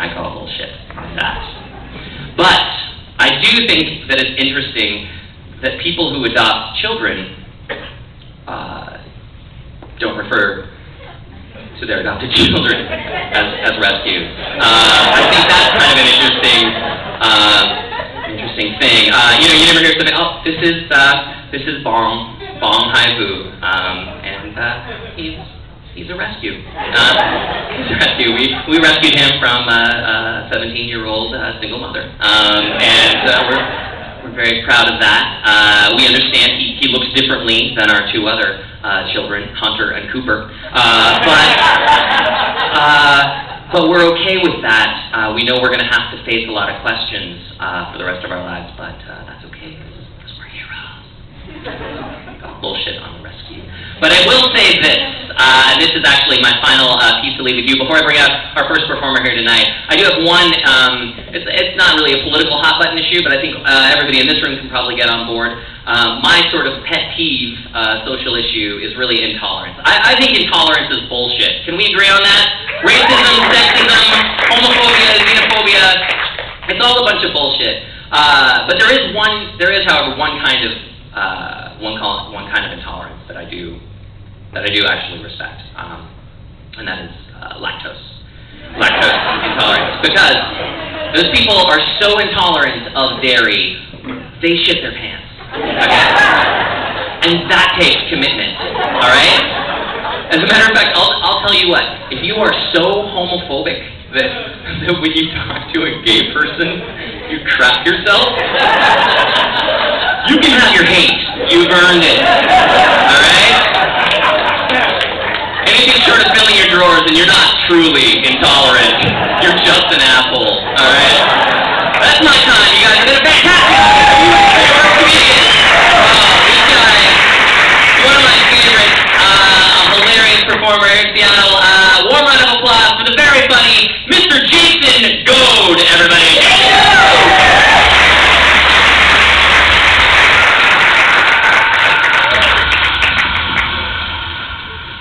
I call bullshit that. But I do think that it's interesting that people who adopt children don't refer to their adopted children as rescue. I think that's kind of an interesting thing. You never hear something. Oh, this is Bong Hai-Vu, and he's a rescue. He's a rescue. We rescued him from a 17-year-old single mother, and we're very proud of that. We understand he looks differently than our two other children, Hunter and Cooper, but we're okay with that. We know we're going to have to face a lot of questions for the rest of our lives, but that's okay because we're heroes. Bullshit on the rescue. But I will say this, and this is actually my final piece to leave with you before I bring out our first performer here tonight. I do have one, it's not really a political hot button issue, but I think everybody in this room can probably get on board. My sort of pet peeve social issue is really intolerance. I think intolerance is bullshit. Can we agree on that? Racism, sexism, homophobia, xenophobia, it's all a bunch of bullshit. But there is, however, one kind of intolerance that I do actually respect, and that is lactose intolerance. Because those people are so intolerant of dairy, they shit their pants. Okay? And that takes commitment. All right? As a matter of fact, I'll tell you what. If you are so homophobic that when you talk to a gay person, you crap yourself, you can have your hate. You've earned it. All right? Anything short of filling your drawers, and you're not truly intolerant. You're just an asshole. All right? That's my time. You guys did a fantastic comedian. This guy, one of my favorites, a hilarious performer here in Seattle. Warm round of applause for the very funny Mr. Jason Goad, everybody.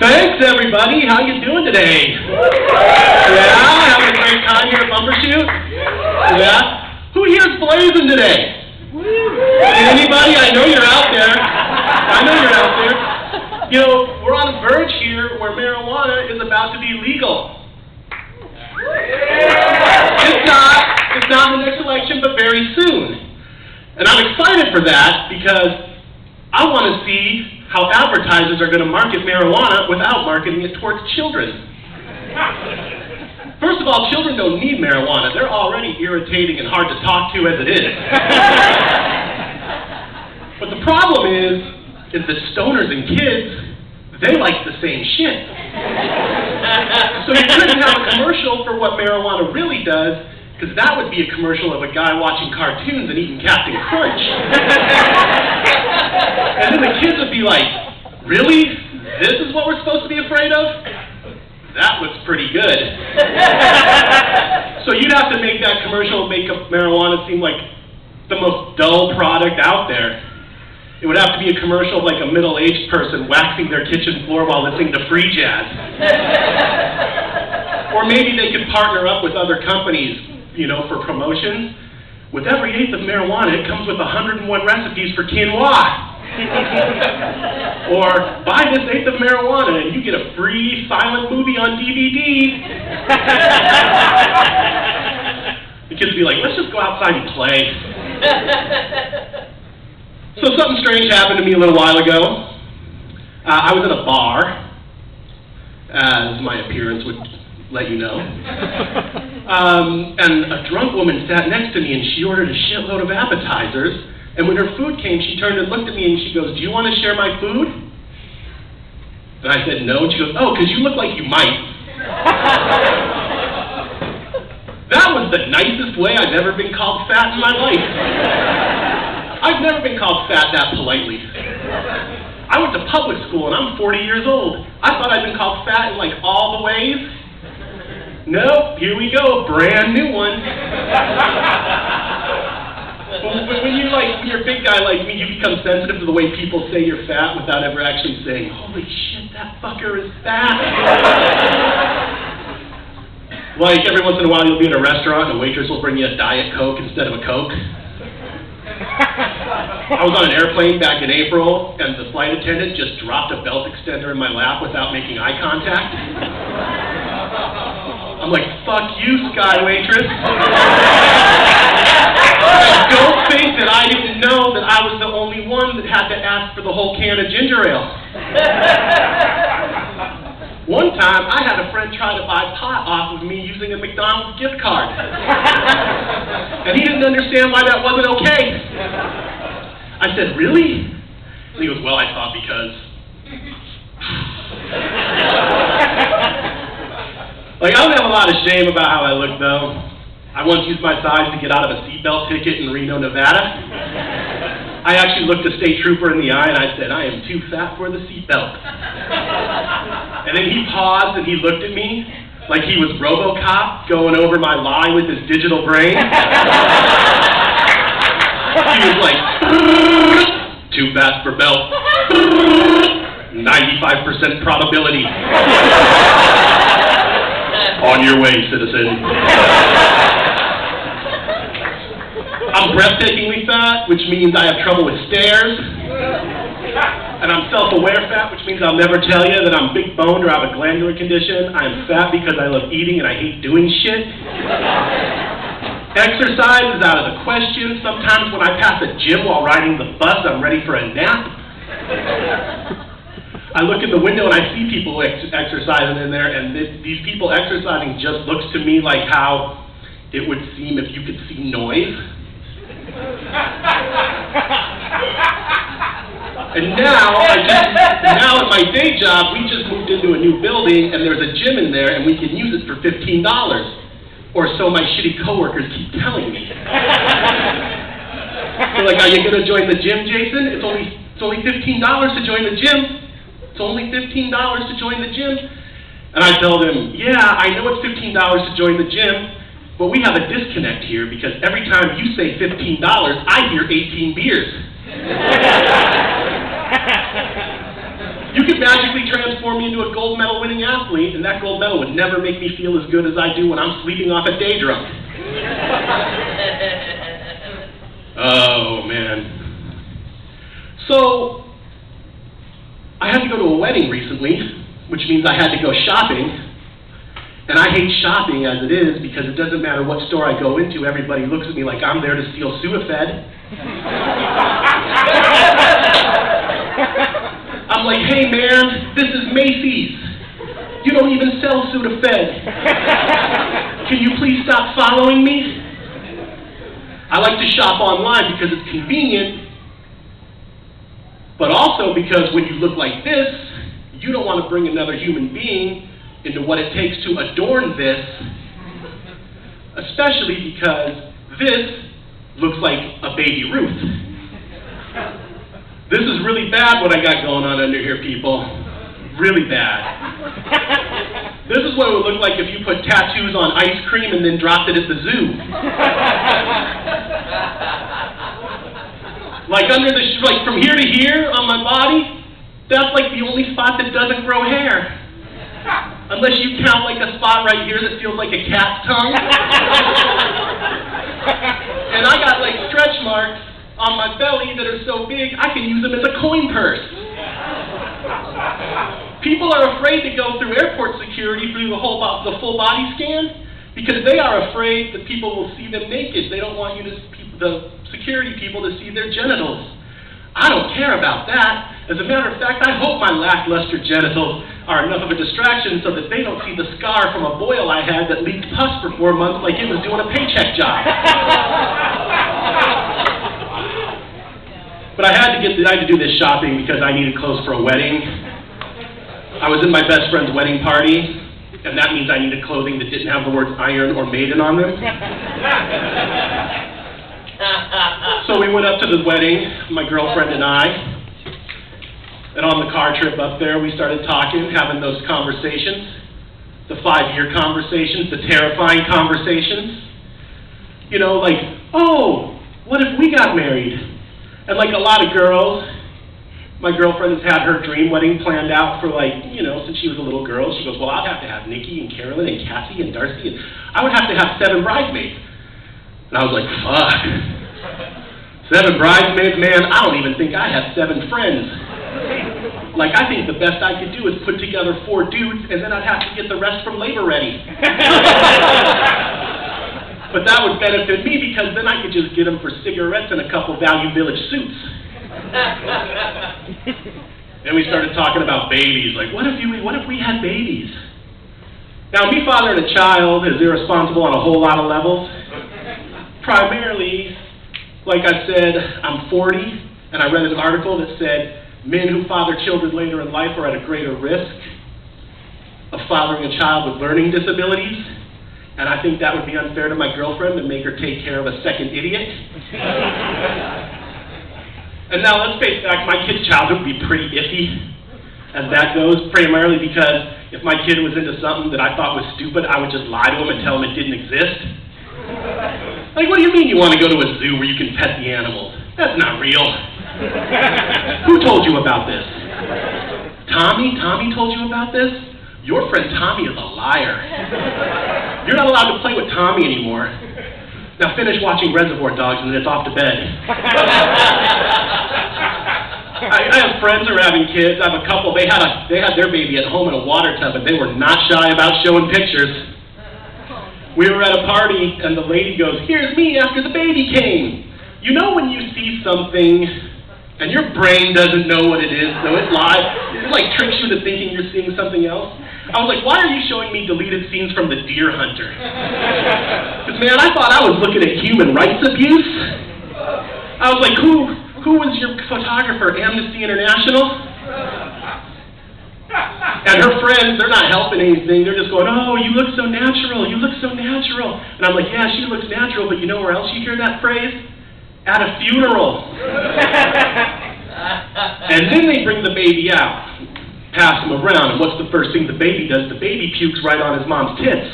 Thanks, everybody. How you doing today? Yeah, having a great time here at Bumbershoot? Yeah. Who here's blazing today? Anybody? I know you're out there. You know, we're on the verge here where marijuana is about to be legal. It's not in the next election, but very soon. And I'm excited for that because I want to see how advertisers are going to market marijuana without marketing it towards children. First of all, children don't need marijuana. They're already irritating and hard to talk to as it is. But the problem is that stoners and kids, they like the same shit. So you couldn't have a commercial for what marijuana really does, because that would be a commercial of a guy watching cartoons and eating Captain Crunch. And then the kids would be like, really? This is what we're supposed to be afraid of? That looks pretty good. So you'd have to make that commercial make marijuana seem like the most dull product out there. It would have to be a commercial of like a middle-aged person waxing their kitchen floor while listening to free jazz. Or maybe they could partner up with other companies, you know, for promotions. With every eighth of marijuana, it comes with 101 recipes for quinoa. Or buy this eighth of marijuana and you get a free silent movie on DVD. The kids would be like, let's just go outside and play. So something strange happened to me a little while ago. I was at a bar, as my appearance would let you know. And a drunk woman sat next to me and she ordered a shitload of appetizers. And when her food came, she turned and looked at me and she goes, do you want to share my food? And I said, no. And she goes, oh, because you look like you might. That was the nicest way I've ever been called fat in my life. I've never been called fat that politely. I went to public school and I'm 40 years old. I thought I'd been called fat in like all the ways. Nope, here we go, brand new one. When you're a big guy like me, you become sensitive to the way people say you're fat without ever actually saying, holy shit, that fucker is fat. Like, every once in a while you'll be in a restaurant and a waitress will bring you a Diet Coke instead of a Coke. I was on an airplane back in April, and the flight attendant just dropped a belt extender in my lap without making eye contact. I'm like, fuck you, Sky Waitress. Don't think that I didn't know that I was the only one that had to ask for the whole can of ginger ale. One time, I had a friend try to buy pot off of me using a McDonald's gift card. And he didn't understand why that wasn't okay. I said, really? And he goes, well, I thought because... Like, I don't have a lot of shame about how I look, though. I once used my size to get out of a seatbelt ticket in Reno, Nevada. I actually looked a state trooper in the eye and I said, I am too fat for the seatbelt. And then he paused and he looked at me like he was RoboCop going over my lie with his digital brain. He was like, too fast for belt. 95% probability. On your way, citizen. I'm breathtakingly fat, which means I have trouble with stairs. And I'm self-aware fat, which means I'll never tell you that I'm big boned or have a glandular condition. I'm fat because I love eating and I hate doing shit. Exercise is out of the question. Sometimes when I pass a gym while riding the bus, I'm ready for a nap. I look in the window and I see people exercising in there, and these people exercising just looks to me like how it would seem if you could see noise. And now at my day job, we just moved into a new building, and there's a gym in there, and we can use it for $15. Or so my shitty coworkers keep telling me. They're like, are you going to join the gym, Jason? It's only $15 to join the gym. It's only $15 to join the gym. And I tell them, yeah, I know it's $15 to join the gym, but we have a disconnect here because every time you say $15, I hear 18 beers. You could magically transform me into a gold medal winning athlete, and that gold medal would never make me feel as good as I do when I'm sleeping off a day drunk. Oh, man. So, I had to go to a wedding recently, which means I had to go shopping. And I hate shopping as it is because it doesn't matter what store I go into, everybody looks at me like I'm there to steal Sudafed. I'm like, hey man, this is Macy's. You don't even sell Sudafed. Can you please stop following me? I like to shop online because it's convenient, but also because when you look like this, you don't want to bring another human being into what it takes to adorn this, especially because this looks like a baby Ruth. This is really bad what I got going on under here, people. Really bad. This is what it would look like if you put tattoos on ice cream and then dropped it at the zoo. Like like from here to here on my body, that's like the only spot that doesn't grow hair. Unless you count like a spot right here that feels like a cat's tongue. And I got like stretch marks on my belly that are so big, I can use them as a coin purse. People are afraid to go through airport security through the full body scan because they are afraid that people will see them naked. They don't want the security people to see their genitals. I don't care about that. As a matter of fact, I hope my lackluster genitals are enough of a distraction so that they don't see the scar from a boil I had that leaked pus for 4 months like it was doing a paycheck job. But I had to do this shopping because I needed clothes for a wedding. I was in my best friend's wedding party, and that means I needed clothing that didn't have the words iron or maiden on them. So we went up to the wedding, my girlfriend and I, and on the car trip up there, we started talking, having those conversations, the 5-year conversations, the terrifying conversations. You know, like, oh, what if we got married? And like a lot of girls, My girlfriend has had her dream wedding planned out for since she was a little girl. She goes, well, I'd have to have Nikki and Carolyn and Cassie and Darcy, and I would have to have 7 bridesmaids. And I was like, fuck. 7 bridesmaids, man, I don't even think I have 7 friends. Like, I think the best I could do is put together 4 dudes, and then I'd have to get the rest from Labor Ready. But that would benefit me because then I could just get them for cigarettes and a couple Value Village suits. And we started talking about babies. Like, what if we had babies? Now, me fathering a child is irresponsible on a whole lot of levels. Primarily, like I said, I'm 40, and I read an article that said men who father children later in life are at a greater risk of fathering a child with learning disabilities. And I think that would be unfair to my girlfriend to make her take care of a second idiot. And now let's face back, my kid's childhood would be pretty iffy as that goes, primarily because if my kid was into something that I thought was stupid, I would just lie to him and tell him it didn't exist. Like, what do you mean you want to go to a zoo where you can pet the animals? That's not real. Who told you about this? Tommy? Tommy told you about this? Your friend Tommy is a liar. You're not allowed to play with Tommy anymore. Now finish watching Reservoir Dogs and then it's off to bed. I have friends who are having kids. I have a couple. They had their baby at home in a water tub, and they were not shy about showing pictures. We were at a party, and the lady goes, "Here's me after the baby came." You know when you see something, and your brain doesn't know what it is, so it lies. It like tricks you into thinking you're seeing something else. I was like, why are you showing me deleted scenes from The Deer Hunter? Because, man, I thought I was looking at human rights abuse. I was like, who was your photographer, Amnesty International? And her friends, they're not helping anything. They're just going, oh, you look so natural. You look so natural. And I'm like, yeah, she looks natural, but you know where else you hear that phrase? At a funeral. And then they bring the baby out. Pass him around, and what's the first thing the baby does? The baby pukes right on his mom's tits.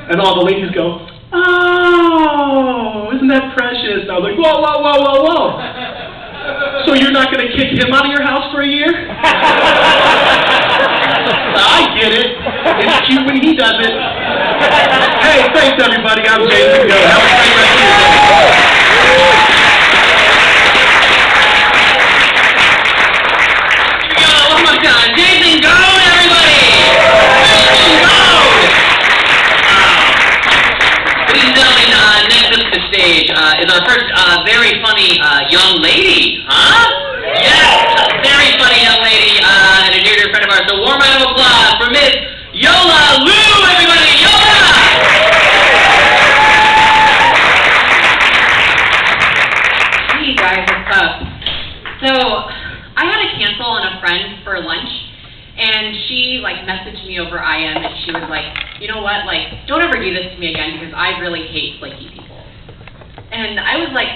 And all the ladies go, oh, isn't that precious? And I was like, whoa, whoa, whoa, whoa, whoa. So you're not going to kick him out of your house for a year? I get it. It's cute when he does it. Hey, thanks everybody. I'm Jason. Go. Have a great rest of your day. Jason, go, everybody! Jason, go! Ladies and gentlemen, next up to the stage is our first very funny young lady, huh? Yes, very funny young lady, and a dear friend of ours. So warm round of applause for Miss Yola Lou, everybody! Yola! Hey guys, what's up? So, I had to cancel on a friend for lunch, and she, messaged me over IM, and she was like, you know what, don't ever do this to me again, because I really hate flaky people. And I was like,